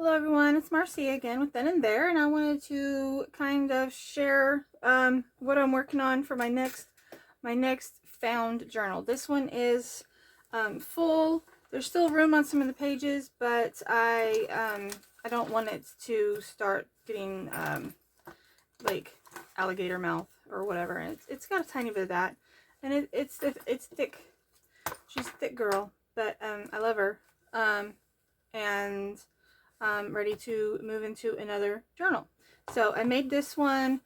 Hello everyone, it's Marcy again with Then and There, and I wanted to kind of share what I'm working on for my next found journal. This one is full. There's still room on some of the pages, but I don't want it to start getting like alligator mouth or whatever. And it's got a tiny bit of that, and it's thick. She's a thick girl, but I love her. And ready to move into another journal. So I made this one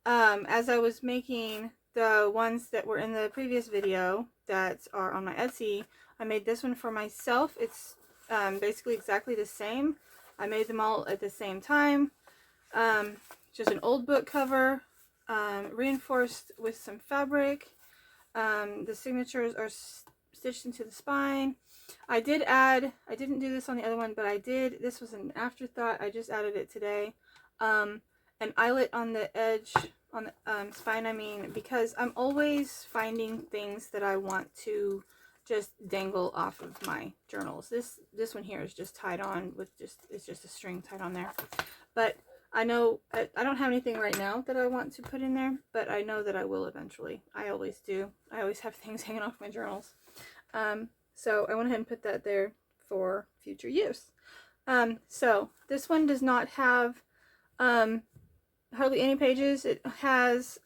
as I was making the ones that were in the previous video that are on my Etsy. I made this one for myself. It's basically exactly the same. I made them all at the same time. Just an old book cover, reinforced with some fabric. The signatures are stitched into the spine. I didn't do this on the other one, but I did. This was an afterthought. I just added it today. An eyelet on the edge, on the spine, I mean, because I'm always finding things that I want to just dangle off of my journals. This one here is just tied on with it's just a string tied on there. But I know I don't have anything right now that I want to put in there, but I know that I will eventually. I always do. I always have things hanging off my journals. So I went ahead and put that there for future use. So this one does not have hardly any pages. It has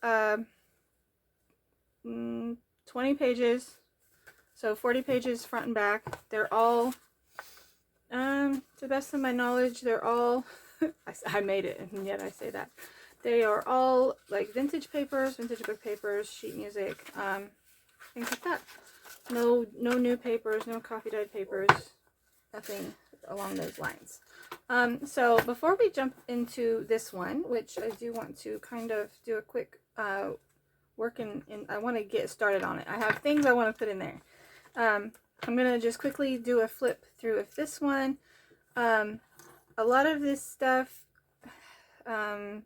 20 pages, so 40 pages front and back. They're all, to the best of my knowledge, they're all, I made it and yet I say that. They are all like vintage papers, vintage book papers, sheet music, things like that. No new papers, no coffee dyed papers, nothing along those lines. So before we jump into this one, which I do want to kind of do a quick work in I want to get started on it. I have things I want to put in there. I'm going to just quickly do a flip through of this one. A lot of this stuff I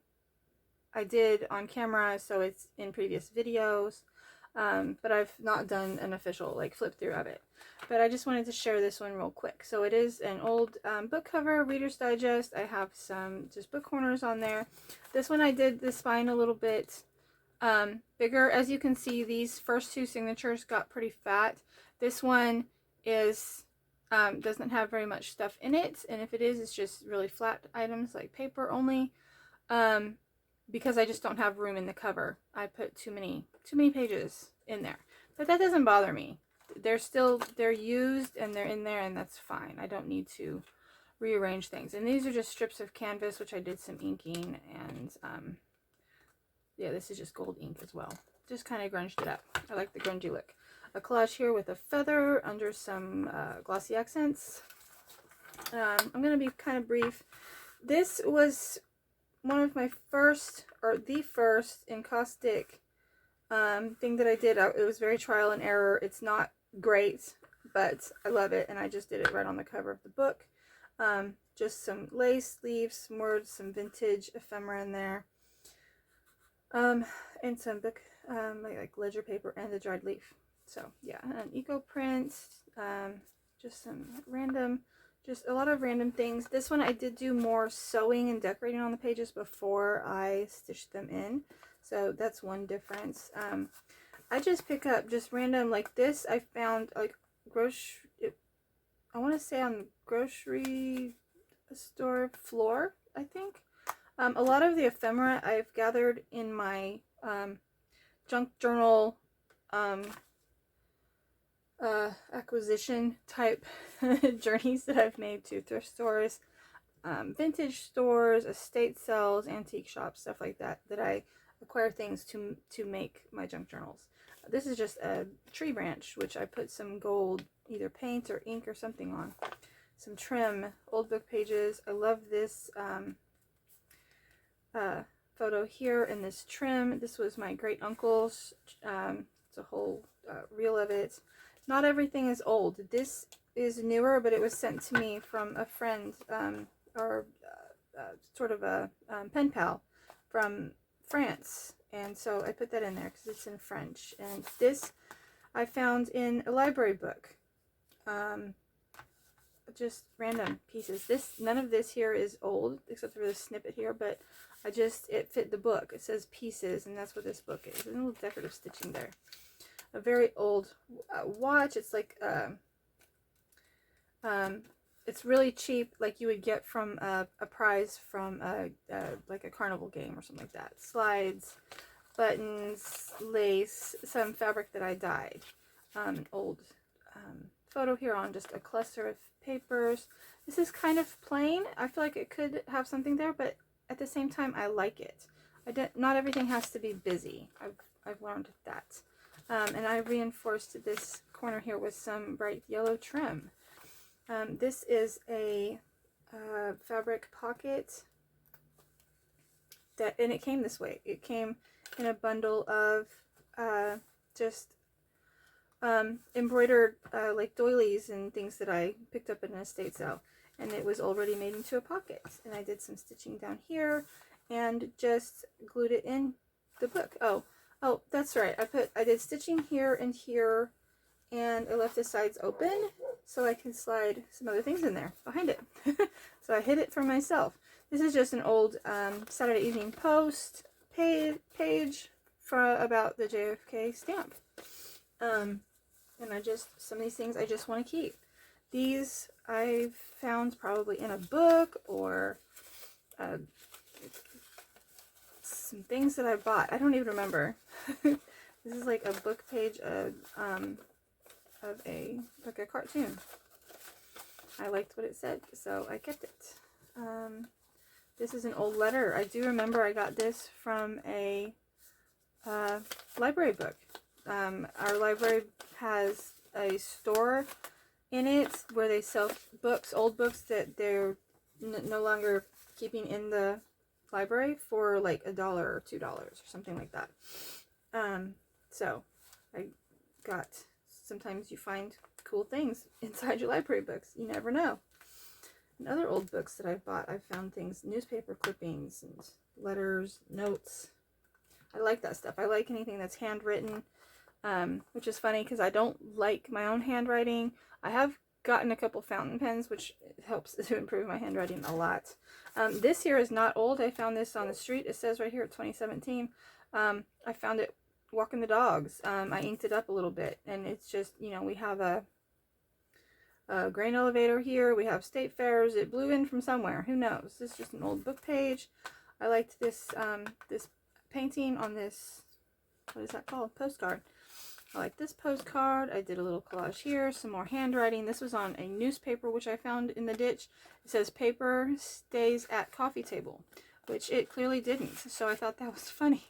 did on camera, so it's in previous videos. But I've not done an official like flip through of it. But I just wanted to share this one real quick. So it is an old book cover, Reader's Digest. I have some just book corners on there. This one I did the spine a little bit bigger. As you can see, these first two signatures got pretty fat. This one is doesn't have very much stuff in it, and if it is, it's just really flat items like paper only. Because I just don't have room in the cover. I put too many pages in there. But that doesn't bother me. They're used and they're in there, and that's fine. I don't need to rearrange things. And these are just strips of canvas, which I did some inking, and yeah, this is just gold ink as well. Just kind of grunged it up. I like the grungy look. A collage here with a feather under some glossy accents. I'm going to be kind of brief. This was one of my first, or the first, encaustic thing that I did. It was very trial and error. It's not great, but I love it, and I just did it right on the cover of the book. Just some lace leaves, some words, some vintage ephemera in there, and some book like ledger paper and a dried leaf. So yeah, an eco print, just some random. Just a lot of random things. This one I did do more sewing and decorating on the pages before I stitched them in. So that's one difference. I just pick up just random, like this I found like I want to say on grocery store floor, I think. A lot of the ephemera I've gathered in my junk journal acquisition type journeys that I've made to thrift stores, vintage stores, estate sales, antique shops, stuff like that, that I acquire things to make my junk journals. This is just a tree branch, which I put some gold, either paint or ink or something on. Some trim, old book pages. I love this photo here in this trim. This was my great uncle's. It's a whole reel of it. Not everything is old. This is newer, but it was sent to me from a friend, or sort of a pen pal from France. And so I put that in there because it's in French. And this I found in a library book. just random pieces. None of this here is old except for this snippet here, but it fit the book. It says pieces, and that's what this book is. And a little decorative stitching there. A very old watch. It's like it's really cheap, like you would get from a prize from like a carnival game or something like that. Slides, buttons, lace, some fabric that I dyed. An old photo here on just a cluster of papers. This is kind of plain. I feel like it could have something there, but at the same time, I like it. Not everything has to be busy. I've learned that. And I reinforced this corner here with some bright yellow trim. This is a fabric pocket and it came this way. It came in a bundle of just embroidered like doilies and things that I picked up in an estate sale, and it was already made into a pocket. And I did some stitching down here and just glued it in the book. Oh, that's right. I did stitching here and here, and I left the sides open so I can slide some other things in there behind it. So I hid it from myself. This is just an old Saturday Evening Post page about the JFK stamp. And some of these things I just want to keep. These I've found probably in a book or some things that I bought. I don't even remember. This is like a book page of a cartoon. I liked what it said, so I kept it. This is an old letter. I do remember I got this from a library book. Our library has a store in it where they sell books, old books that they're no longer keeping in the library for like $1 or $2 or something like that. So I got, sometimes you find cool things inside your library books. You never know. In other old books that I've bought, I've found things, newspaper clippings and letters, notes. I like that stuff. I like anything that's handwritten, which is funny because I don't like my own handwriting. I have gotten a couple fountain pens, which helps to improve my handwriting a lot. This here is not old. I found this on the street. It says right here, 2017. I found it walking the dogs. I inked it up a little bit, and it's just, you know, we have a grain elevator here. We have state fairs. It blew in from somewhere. Who knows? This is just an old book page. I liked this this painting on this, what is that called? Postcard. I like this postcard. I did a little collage here. Some more handwriting. This was on a newspaper which I found in the ditch. It says paper stays at coffee table, which it clearly didn't. So I thought that was funny.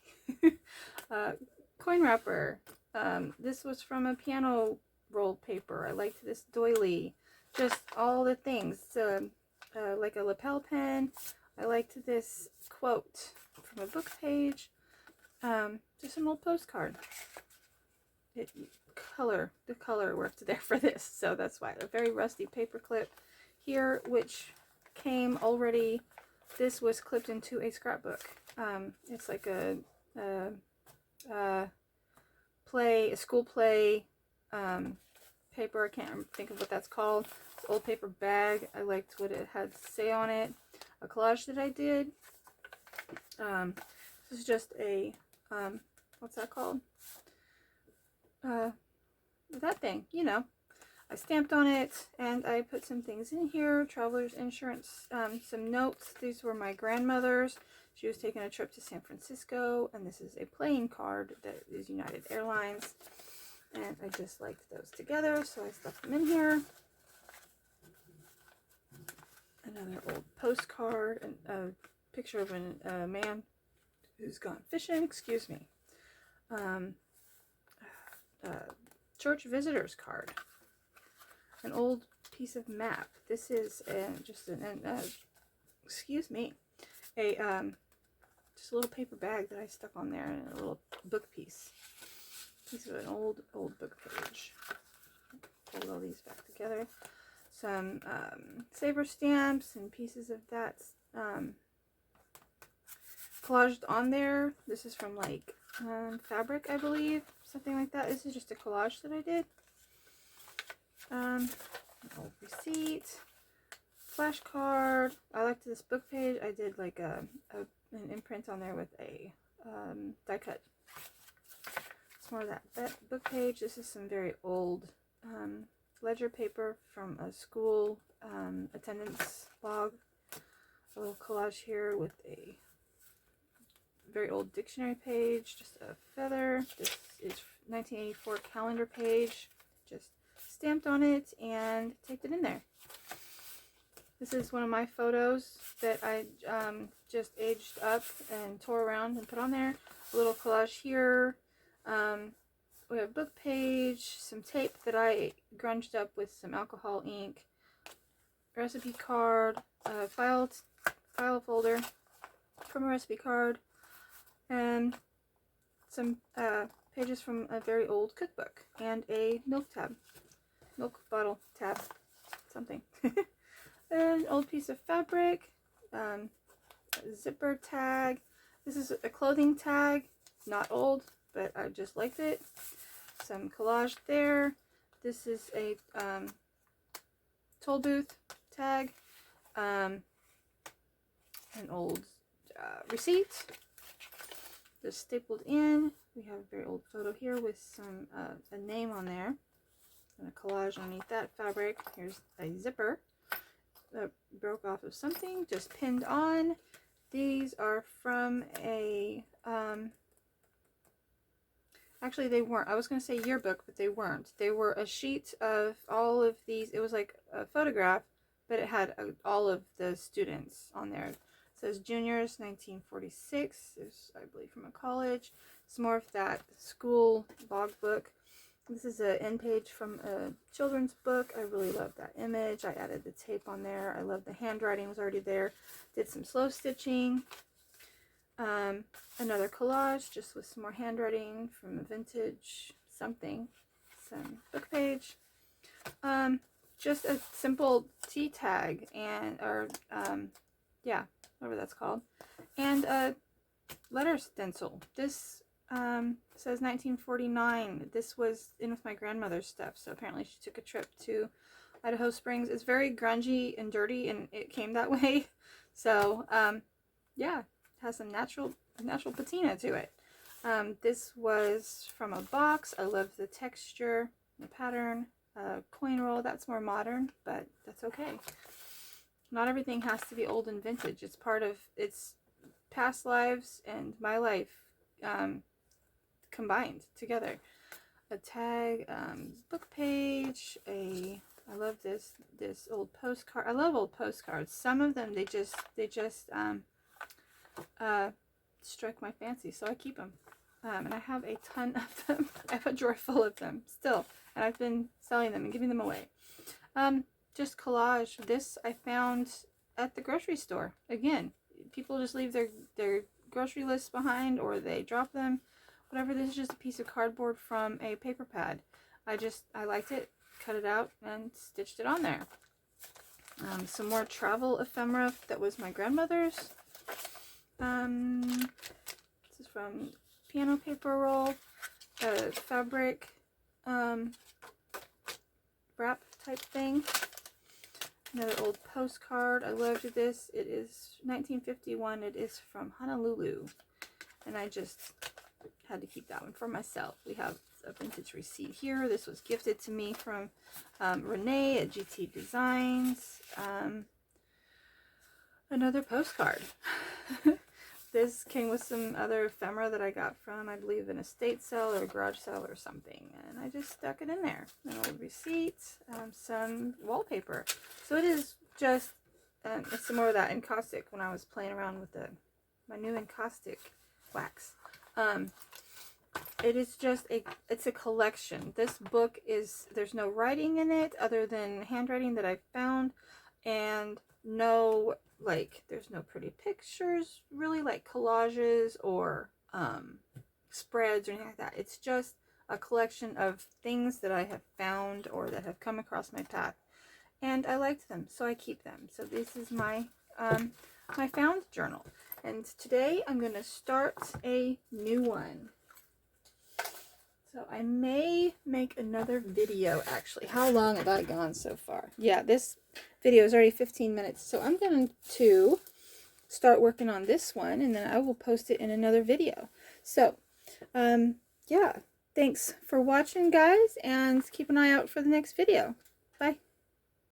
Coin wrapper. This was from a piano roll paper. I liked this doily. Just all the things. Like a lapel pin. I liked this quote from a book page. Just an old postcard. The color worked there for this, so that's why. A very rusty paper clip here, which came already. This was clipped into a scrapbook. It's like a school play paper. I can't think of what that's called. It's an old paper bag. I liked what it had to say on it. A collage that I did. This is just a what's that called? That thing, you know. I stamped on it, and I put some things in here. Traveler's insurance, some notes. These were my grandmother's. She was taking a trip to San Francisco, and this is a playing card that is United Airlines. And I just liked those together, so I stuffed them in here. Another old postcard, and a picture of a man who's gone fishing. Excuse me. Church visitors card. An old piece of map. This is just excuse me, just a little paper bag that I stuck on there, and a little book piece. Piece of an old book page. Hold all these back together. Some saber stamps and pieces of that collaged on there. This is from like fabric, I believe, something like that. This is just a collage that I did. An old receipt. flashcard. I liked this book page. I did like an imprint on there with a die cut. It's more of that book page. This is some very old ledger paper from a school attendance log. A little collage here with a very old dictionary page, just a feather. This is 1984 calendar page, just stamped on it and taped it in there. This is one of my photos that I just aged up and tore around and put on there. A little collage here. We have a book page, some tape that I grunged up with some alcohol ink, recipe card, file folder from a recipe card, and some pages from a very old cookbook, and a milk bottle tab, something. An old piece of fabric, a zipper tag. This is a clothing tag, not old, but I just liked it. Some collage there. This is a toll booth tag, an old receipt, just stapled in. We have a very old photo here with some a name on there, and a collage underneath that fabric. Here's a zipper that broke off of something, just pinned on. These are from a actually they weren't, I was going to say yearbook, but they weren't. They were a sheet of all of these. It was like a photograph, but it had all of the students on there. It says juniors 1946. It's, I believe, from a college. It's more of that school logbook. This is an end page from a children's book. I really love that image. I added the tape on there. I love the handwriting was already there. Did some slow stitching. Another collage just with some more handwriting from a vintage something. Some book page. Just a simple T tag and yeah, whatever that's called. And a letter stencil. This says 1949. This was in with my grandmother's stuff, so apparently she took a trip to Idaho Springs. It's very grungy and dirty, and it came that way. So yeah, it has some natural patina to it. This was from a box. I love the texture, the pattern. Coin roll, that's more modern, but that's okay. Not everything has to be old and vintage. It's part of its past lives and my life combined together. A tag, book page, I love this old postcard. I love old postcards. Some of them they just strike my fancy, so I keep them. And I have a ton of them. I have a drawer full of them still, and I've been selling them and giving them away. Just collage. This I found at the grocery store. Again, people just leave their grocery lists behind, or they drop them. Whatever. This is just a piece of cardboard from a paper pad. I liked it, cut it out, and stitched it on there. Some more travel ephemera that was my grandmother's. This is from piano paper roll, fabric wrap type thing. Another old postcard. I loved this. It is 1951. It is from Honolulu, and I just had to keep that one for myself. We have a vintage receipt here. This was gifted to me from Renee at GT Designs. Another postcard. This came with some other ephemera that I got from, I believe, an estate sale or a garage sale or something. And I just stuck it in there. An old receipt, some wallpaper. So it is just, it's some more of that encaustic when I was playing around with my new encaustic wax. It is just it's a collection. This book is, there's no writing in it other than handwriting that I found, and no, like, there's no pretty pictures, really, like collages or spreads or anything like that. It's just a collection of things that I have found or that have come across my path, and I liked them, so I keep them. So this is my my found journal, and today I'm going to start a new one. So I may make another video actually. How long have I gone so far? Yeah, this video is already 15 minutes. So I'm going to start working on this one and then I will post it in another video. So, yeah, thanks for watching guys and keep an eye out for the next video. Bye.